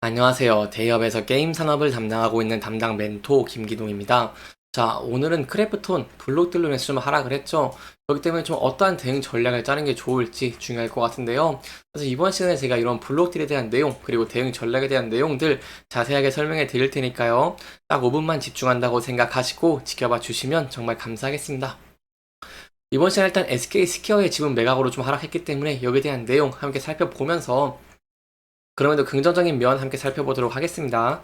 안녕하세요. 대기업에서 게임 산업을 담당하고 있는 담당 멘토 김기동입니다. 자, 오늘은 크래프톤 블록들로 인해서 좀 하락을 했죠. 그렇기 때문에 좀 어떠한 대응 전략을 짜는 게 좋을지 중요할 것 같은데요. 그래서 이번 시간에 제가 이런 블록들에 대한 내용, 그리고 대응 전략에 대한 내용들 자세하게 설명해 드릴 테니까요. 딱 5분만 집중한다고 생각하시고 지켜봐 주시면 정말 감사하겠습니다. 이번 시간에 일단 SK 스퀘어의 지분 매각으로 좀 하락했기 때문에 여기에 대한 내용 함께 살펴보면서 그럼에도 긍정적인 면 함께 살펴보도록 하겠습니다.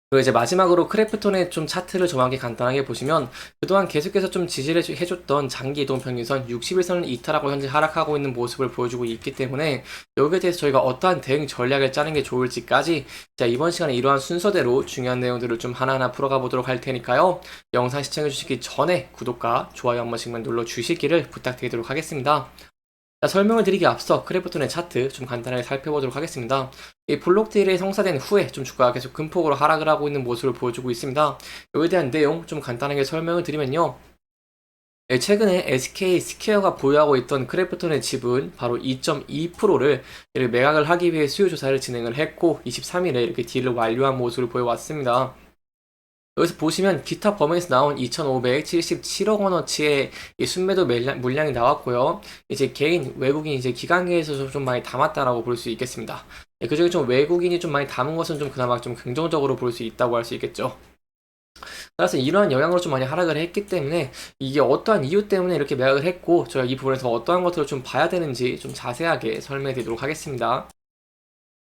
그리고 이제 마지막으로 크래프톤의 좀 차트를 좀 함께 간단하게 보시면 그동안 계속해서 좀 지지를 해줬던 장기 이동 평균선 60일선을 이탈하고 현재 하락하고 있는 모습을 보여주고 있기 때문에 여기에 대해서 저희가 어떠한 대응 전략을 짜는 게 좋을지까지 자 이번 시간에 이러한 순서대로 중요한 내용들을 좀 하나하나 풀어가 보도록 할 테니까요. 영상 시청해 주시기 전에 구독과 좋아요 한 번씩만 눌러 주시기를 부탁드리도록 하겠습니다. 자, 설명을 드리기 앞서 크래프톤의 차트 좀 간단하게 살펴보도록 하겠습니다. 이 블록딜이 성사된 후에 좀 주가가 계속 금폭으로 하락을 하고 있는 모습을 보여주고 있습니다. 여기에 대한 내용 좀 간단하게 설명을 드리면요. 최근에 SK 스퀘어가 보유하고 있던 크래프톤의 지분 바로 2.2%를 매각을 하기 위해 수요 조사를 진행을 했고 23일에 이렇게 딜을 완료한 모습을 보여왔습니다. 여기서 보시면 기타 범위에서 나온 2,577억 원어치의 순매도 물량이 나왔고요. 이제 개인 외국인 이제 기관계에서 좀 많이 담았다라고 볼 수 있겠습니다. 그중에 좀 외국인이 좀 많이 담은 것은 좀 그나마 좀 긍정적으로 볼 수 있다고 할 수 있겠죠. 따라서 이러한 영향으로 좀 많이 하락을 했기 때문에 이게 어떠한 이유 때문에 이렇게 매각을 했고 저희가 이 부분에서 어떠한 것들을 좀 봐야 되는지 좀 자세하게 설명해 드리도록 하겠습니다.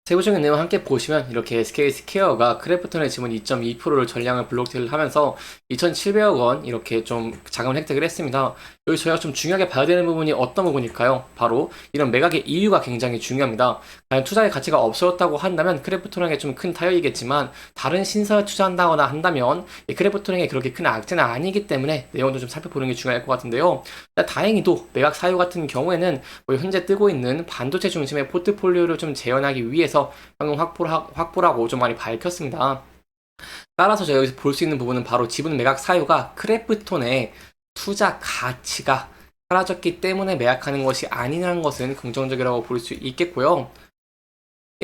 세부적인 내용 함께 보시면 이렇게 SK 스퀘어가 크래프톤의 지분 2.2%를 전량을 블록딜을 하면서 2,700억 원 이렇게 좀 자금을 획득을 했습니다. 여기 저희가 좀 중요하게 봐야 되는 부분이 어떤 부분일까요? 바로 이런 매각의 이유가 굉장히 중요합니다. 과연 투자의 가치가 없어졌다고 한다면 크래프톤에게 좀 큰 타격이겠지만 다른 신사에 투자한다거나 한다면 이 크래프톤에게 그렇게 큰 악재는 아니기 때문에 내용도 좀 살펴보는 게 중요할 것 같은데요. 다행히도 매각 사유 같은 경우에는 뭐 현재 뜨고 있는 반도체 중심의 포트폴리오를 좀 재현하기 위해서 현금 확보라고 좀 많이 밝혔습니다. 따라서 저희가 여기서 볼 수 있는 부분은 바로 지분 매각 사유가 크래프톤의 투자 가치가 사라졌기 때문에 매각하는 것이 아니라는 것은 긍정적이라고 볼 수 있겠고요.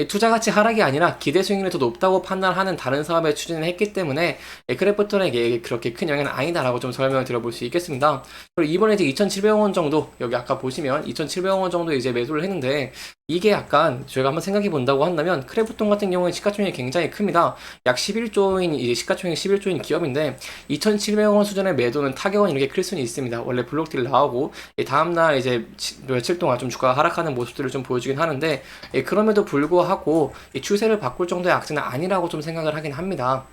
투자 가치 하락이 아니라 기대 수익률이 더 높다고 판단하는 다른 사업에 추진을 했기 때문에 크래프톤에게 그렇게 큰 영향은 아니다라고 좀 설명을 드려볼 수 있겠습니다. 그리고 이번에 이제 2,700억 원 정도 여기 아까 보시면 2,700억 원 정도 이제 매도를 했는데 이게 약간 저희가 한번 생각해 본다고 한다면 크래프톤 같은 경우에 시가총액이 굉장히 큽니다. 약 11조인 이제 시가총액 11조인 기업인데 2,700억 원 수준의 매도는 타격은 이렇게 클 수는 있습니다. 원래 블록딜 나오고 다음날 이제 며칠 동안 좀 주가가 하락하는 모습들을 좀 보여주긴 하는데 그럼에도 불구하고 이 추세를 바꿀 정도의 악재는 아니라고 좀 생각을 하긴 합니다.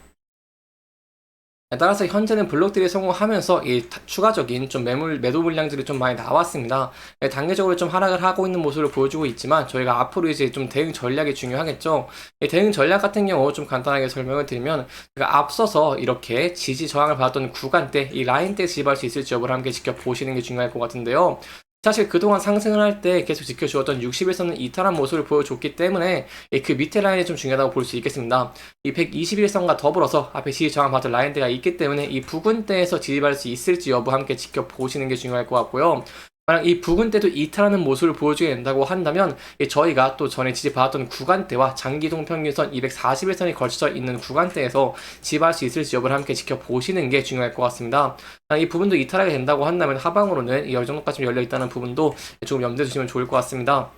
따라서 현재는 블록들이 성공하면서 이 추가적인 좀 매도 물량들이 좀 많이 나왔습니다. 단계적으로 좀 하락을 하고 있는 모습을 보여주고 있지만 저희가 앞으로 이제 좀 대응 전략이 중요하겠죠. 대응 전략 같은 경우 좀 간단하게 설명을 드리면 앞서서 이렇게 지지 저항을 받았던 구간대 이 라인대 지지할 수 있을지 여부를 함께 지켜보시는 게 중요할 것 같은데요. 사실 그동안 상승을 할 때 계속 지켜주었던 60일선은 이탈한 모습을 보여줬기 때문에 그 밑에 라인이 좀 중요하다고 볼 수 있겠습니다. 이 121선과 더불어서 앞에 지지 저항 받을 라인대가 있기 때문에 이 부근대에서 지지받을 수 있을지 여부 함께 지켜보시는 게 중요할 것 같고요. 만약 이 부근대도 이탈하는 모습을 보여주게 된다고 한다면 저희가 또 전에 지지받았던 구간대와 장기동 평균선 241선이 걸쳐져 있는 구간대에서 지지받을 수 있을지 여부를 함께 지켜보시는 게 중요할 것 같습니다. 이 부분도 이탈하게 된다고 한다면 하방으로는 이 정도까지 열려있다는 부분도 조금 염두에 두시면 좋을 것 같습니다.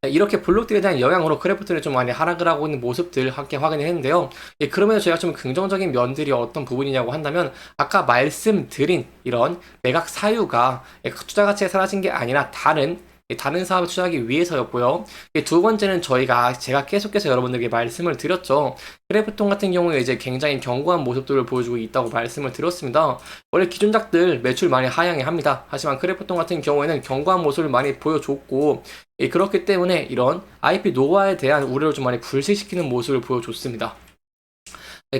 이렇게 블록들에 대한 영향으로 크래프톤이 좀 많이 하락을 하고 있는 모습들 함께 확인을 했는데요. 그러면서 저희가 좀 긍정적인 면들이 어떤 부분이냐고 한다면 아까 말씀드린 이런 매각 사유가 투자 가치에 사라진 게 아니라 다른 사업에 투자하기 위해서였고요. 두 번째는 제가 계속해서 여러분들에게 말씀을 드렸죠. 크래프톤 같은 경우에 이제 굉장히 견고한 모습들을 보여주고 있다고 말씀을 드렸습니다. 원래 기존작들 매출 많이 하향해 합니다. 하지만 크래프톤 같은 경우에는 견고한 모습을 많이 보여줬고 그렇기 때문에 이런 IP 노화에 대한 우려를 좀 많이 불식시키는 모습을 보여줬습니다.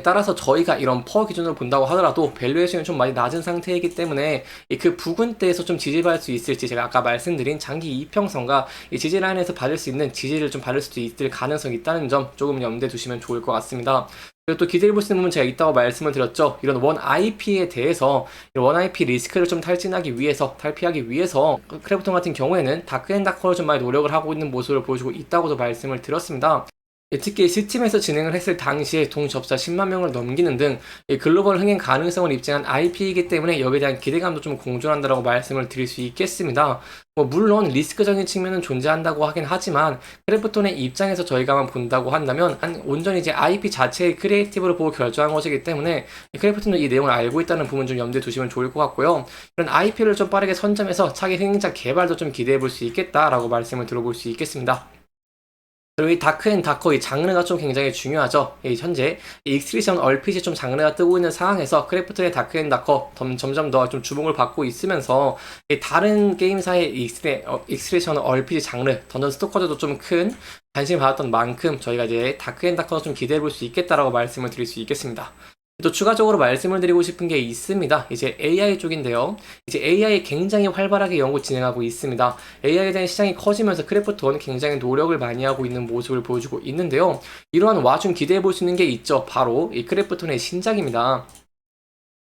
따라서 저희가 이런 퍼 기준으로 본다고 하더라도 밸류에이션이 좀 많이 낮은 상태이기 때문에 그 부근대에서 좀 지지받을 수 있을지 제가 아까 말씀드린 장기 이평선과 이 지지 라인에서 받을 수 있는 지지를 좀 받을 수도 있을 가능성이 있다는 점 조금 염두에 두시면 좋을 것 같습니다. 그리고 또 기대해 볼 수 있는 부분 제가 있다고 말씀을 드렸죠. 이런 원 IP에 대해서 원 IP 리스크를 좀 탈피하기 위해서 크래프톤 같은 경우에는 다크앤다커로 좀 많이 노력을 하고 있는 모습을 보여주고 있다고도 말씀을 드렸습니다. 특히 스팀에서 진행을 했을 당시에 동접자 10만 명을 넘기는 등 글로벌 흥행 가능성을 입증한 IP이기 때문에 여기에 대한 기대감도 좀 공존한다라고 말씀을 드릴 수 있겠습니다. 물론 리스크적인 측면은 존재한다고 하긴 하지만 크래프톤의 입장에서 저희가만 본다고 한다면 온전히 이제 IP 자체의 크리에이티브를 보고 결정한 것이기 때문에 크래프톤도 이 내용을 알고 있다는 부분 좀 염두에 두시면 좋을 것 같고요. 이런 IP를 좀 빠르게 선점해서 차기 흥행작 개발도 좀 기대해 볼 수 있겠다라고 말씀을 들어볼 수 있겠습니다. 그리고 이 다크앤다커 이 장르가 좀 굉장히 중요하죠. 현재 이 익스트리션 RPG 좀 장르가 뜨고 있는 상황에서 크래프톤의 다크앤다커 점점 더 좀 주목을 받고 있으면서 다른 게임사의 익스트리션 RPG 장르 던전 스토커즈도 좀 큰 관심을 받았던 만큼 저희가 이제 다크앤다커도 좀 기대해 볼 수 있겠다라고 말씀을 드릴 수 있겠습니다. 또 추가적으로 말씀을 드리고 싶은 게 있습니다. 이제 AI 쪽인데요. 이제 AI 굉장히 활발하게 연구 진행하고 있습니다. AI에 대한 시장이 커지면서 크래프톤 굉장히 노력을 많이 하고 있는 모습을 보여주고 있는데요. 이러한 와중 기대해 볼 수 있는 게 있죠. 바로 이 크래프톤의 신작입니다.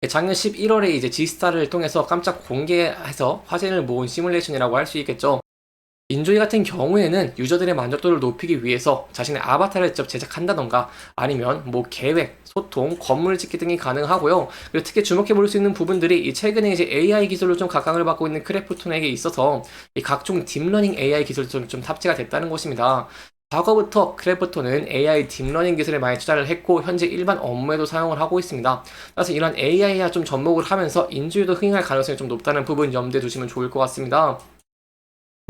작년 11월에 이제 지스타를 통해서 깜짝 공개해서 화제를 모은 시뮬레이션이라고 할 수 있겠죠. 인조이 같은 경우에는 유저들의 만족도를 높이기 위해서 자신의 아바타를 직접 제작한다던가 아니면 계획, 소통, 건물 짓기 등이 가능하고요. 그리고 특히 주목해 볼 수 있는 부분들이 이 최근에 이제 AI 기술로 좀 각광을 받고 있는 크래프톤에게 있어서 이 각종 딥러닝 AI 기술이 좀 탑재가 됐다는 것입니다. 과거부터 크래프톤은 AI 딥러닝 기술에 많이 투자를 했고 현재 일반 업무에도 사용을 하고 있습니다. 따라서 이런 AI에 좀 접목을 하면서 인조이도 흥행할 가능성이 좀 높다는 부분 염두에 두시면 좋을 것 같습니다.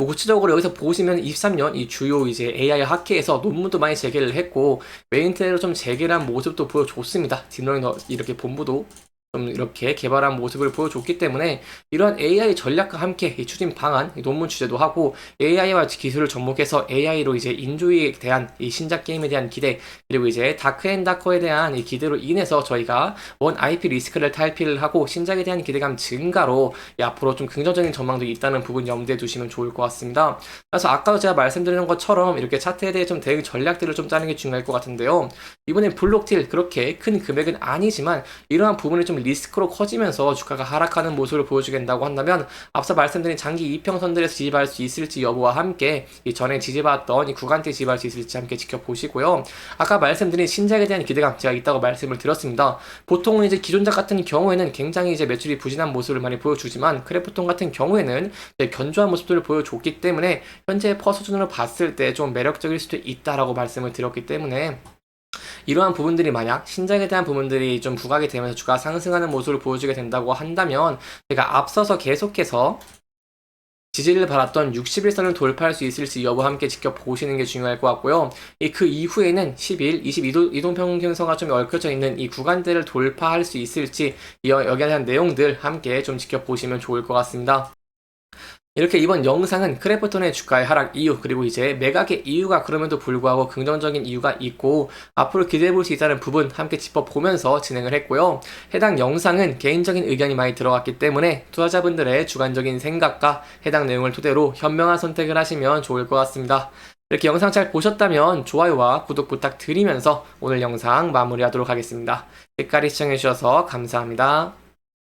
구체적으로 여기서 보시면 23년 이 주요 이제 AI 학회에서 논문도 많이 제기를 했고 메인 트레이로 좀 재개를 한 모습도 보여줬습니다. 딥러닝 이렇게 본부도 좀 이렇게 개발한 모습을 보여줬기 때문에 이러한 AI 전략과 함께 이 추진 방안, 이 논문 주제도 하고 AI와 기술을 접목해서 AI로 이제 인조이에 대한 이 신작 게임에 대한 기대 그리고 이제 다크앤다커에 대한 이 기대로 인해서 저희가 원 IP 리스크를 탈피를 하고 신작에 대한 기대감 증가로 앞으로 좀 긍정적인 전망도 있다는 부분 염두에 두시면 좋을 것 같습니다. 그래서 아까도 제가 말씀드린 것처럼 이렇게 차트에 대해 좀 대응 전략들을 좀 짜는 게 중요할 것 같은데요. 이번엔 블록딜 그렇게 큰 금액은 아니지만 이러한 부분이 좀 리스크로 커지면서 주가가 하락하는 모습을 보여주게 된다고 한다면 앞서 말씀드린 장기 이평선들에서 지지받을 수 있을지 여부와 함께 이 전에 지지받았던 이 구간대 지지받을 수 있을지 함께 지켜보시고요. 아까 말씀드린 신작에 대한 기대감 제가 있다고 말씀을 드렸습니다. 보통은 이제 기존작 같은 경우에는 굉장히 이제 매출이 부진한 모습을 많이 보여주지만 크래프톤 같은 경우에는 견조한 모습들을 보여줬기 때문에 현재 퍼 수준으로 봤을 때 좀 매력적일 수도 있다라고 말씀을 드렸기 때문에 이러한 부분들이 만약 신작에 대한 부분들이 좀 부각이 되면서 주가 상승하는 모습을 보여주게 된다고 한다면 제가 앞서서 계속해서 지지를 받았던 60일선을 돌파할 수 있을지 여부 함께 지켜보시는 게 중요할 것 같고요. 그 이후에는 10일, 22도 이동평균선과 좀 얽혀져 있는 이 구간대를 돌파할 수 있을지 여기에 대한 내용들 함께 좀 지켜보시면 좋을 것 같습니다. 이렇게 이번 영상은 크래프톤의 주가의 하락 이유 그리고 이제 매각의 이유가 그럼에도 불구하고 긍정적인 이유가 있고 앞으로 기대해 볼 수 있다는 부분 함께 짚어보면서 진행을 했고요. 해당 영상은 개인적인 의견이 많이 들어갔기 때문에 투자자분들의 주관적인 생각과 해당 내용을 토대로 현명한 선택을 하시면 좋을 것 같습니다. 이렇게 영상 잘 보셨다면 좋아요와 구독 부탁드리면서 오늘 영상 마무리하도록 하겠습니다. 끝까지 시청해주셔서 감사합니다.